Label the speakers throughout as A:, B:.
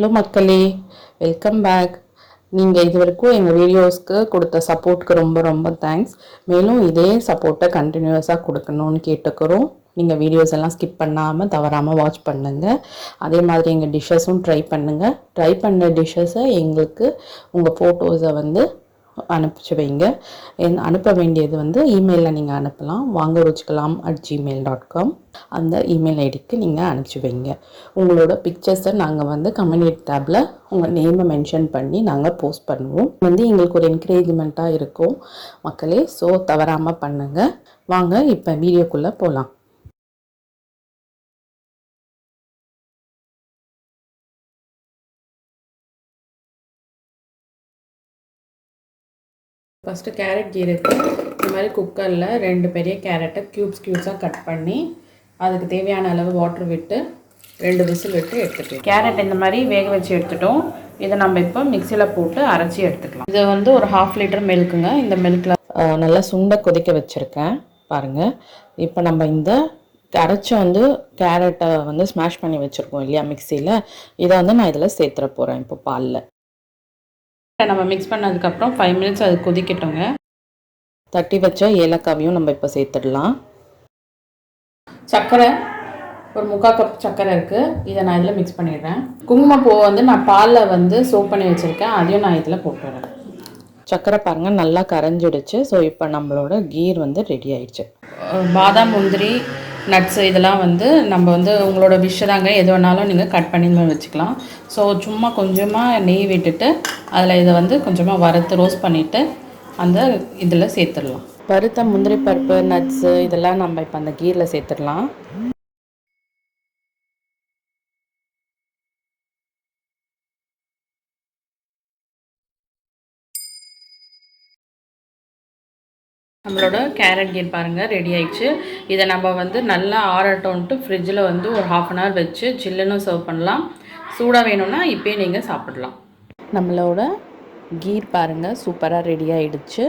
A: Hello மக்களே, welcome back. நீங்கள் இது வரைக்கும் எங்கள் வீடியோஸ்க்கு கொடுத்த சப்போர்ட்டுக்கு ரொம்ப ரொம்ப தேங்க்ஸ். மேலும் இதே சப்போர்ட்டை கண்டினியூஸாக கொடுக்கணும்னு கேட்டுக்கிறோம். நீங்கள் வீடியோஸ் எல்லாம் ஸ்கிப் பண்ணாமல் தவறாமல் வாட்ச் பண்ணுங்கள். அதே மாதிரி எங்கள் டிஷ்ஷஸும் ட்ரை பண்ணுங்கள். ட்ரை பண்ண டிஷ்ஷஸை எங்களுக்கு உங்கள் ஃபோட்டோஸை வந்து அனுப்பிச்சு வைங்க. அனுப்ப வேண்டியது வந்து இமெயிலில் நீங்கள் அனுப்பலாம். VaanGa@gmail.com அந்த இமெயில் ஐடிக்கு நீங்கள் அனுப்பிச்சி வைங்க. உங்களோட பிக்சர்ஸை நாங்கள் வந்து கம்யூனிட்டி டேப்பில் உங்கள் நேமை மென்ஷன் பண்ணி நாங்கள் போஸ்ட் பண்ணுவோம். வந்து எங்களுக்கு ஒரு என்கரேஜ்மெண்ட்டாக இருக்கும் மக்களே. ஸோ தவறாமல் பண்ணுங்கள். வாங்க இப்போ வீடியோக்குள்ளே போகலாம். ஃபஸ்ட்டு கேரட் கீருக்கு இந்த மாதிரி குக்கரில் 2 பெரிய கேரட்டை க்யூப்ஸாக கட் பண்ணி அதுக்கு தேவையான அளவு வாட்டர் விட்டு 2 விசில் விட்டு எடுத்துக்கலாம். கேரட் இந்த மாதிரி வேக வச்சு எடுத்துட்டோம். இதை நம்ம இப்போ மிக்சியில் போட்டு அரைச்சி எடுத்துக்கலாம். இது வந்து ஒரு 1/2 லிட்டர் மில்க்குங்க. இந்த மில்கில் நல்லா சுண்டை கொதிக்க வச்சுருக்கேன் பாருங்கள். இப்போ நம்ம இந்த அரைச்சி வந்து கேரட்டை வந்து ஸ்மாஷ் பண்ணி வச்சுருக்கோம் இல்லையா மிக்சியில், இதை வந்து நான் இதில் சேர்த்துற போகிறேன். இப்போ பாலில் நம்ம மிக்ஸ் பண்ணதுக்கப்புறம் 5 மினிட்ஸ் அது கொதிக்கட்டுங்க. தட்டி வச்ச ஏலக்காவையும் நம்ம இப்போ சேர்த்துடலாம். சர்க்கரை ஒரு 3/4 கப் சர்க்கரை இருக்குது. இதை நான் இதில் மிக்ஸ் பண்ணிடுறேன். குங்குமப்பூ வந்து நான் பாலில் வந்து சோப் பண்ணி வச்சுருக்கேன். அதையும் நான் இதில் போட்டுறேன். சர்க்கரை பாருங்கள் நல்லா கரைஞ்சிடுச்சு. ஸோ இப்போ நம்மளோட கீர் வந்து ரெடி ஆயிடுச்சு. பாதாம், முந்திரி, நட்ஸு இதெல்லாம் வந்து நம்ம வந்து உங்களோட விஷ் தாங்க. எது வேணாலும் நீங்கள் கட் பண்ணி வச்சுக்கலாம். ஸோ சும்மா கொஞ்சமாக நெய் விட்டுட்டு அதில் இதை வந்து கொஞ்சமாக வறுத்து ரோஸ்ட் பண்ணிவிட்டு அந்த இதில் சேர்த்துடலாம். வறுத்த முந்திரி பருப்பு, நட்ஸு இதெல்லாம் நம்ம இப்போ அந்த கீரில் சேர்த்துடலாம். நம்மளோட கேரட் கீர் பாருங்கள் ரெடி ஆயிடுச்சு. இதை நம்ம வந்து நல்லா ஆறட்டோன்ட்டு ஃப்ரிட்ஜில் வந்து ஒரு 1/2 அன் ஹவர் வச்சு சில்லுன்னு சர்வ் பண்ணலாம். சூடாக வேணும்னா இப்போயே நீங்கள் சாப்பிடலாம். நம்மளோட கீர் பாருங்கள் சூப்பராக ரெடி ஆகிடுச்சு.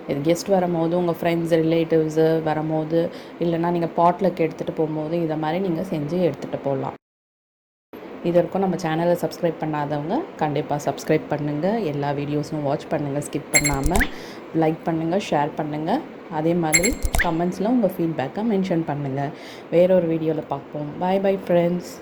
A: இது கெஸ்ட் வரும்போது, உங்கள் ஃப்ரெண்ட்ஸ் ரிலேட்டிவ்ஸு வரும்போது, இல்லைனா நீங்கள் பாட்லுக்கு எடுத்துகிட்டு போகும்போது இதை மாதிரி நீங்கள் செஞ்சு எடுத்துகிட்டு போகலாம். இது வரைக்கும் நம்ம சேனலை சப்ஸ்கிரைப் பண்ணாதவங்க கண்டிப்பாக சப்ஸ்கிரைப் பண்ணுங்கள். எல்லா வீடியோஸும் வாட்ச் பண்ணுங்கள் ஸ்கிப் பண்ணாமல். லைக் பண்ணுங்கள், ஷேர் பண்ணுங்கள். அதே மாதிரி கமெண்ட்ஸில் உங்கள் ஃபீட்பேக்கை மென்ஷன் பண்ணுங்கள். வேறொரு வீடியோவில் பார்ப்போம். Bye bye friends.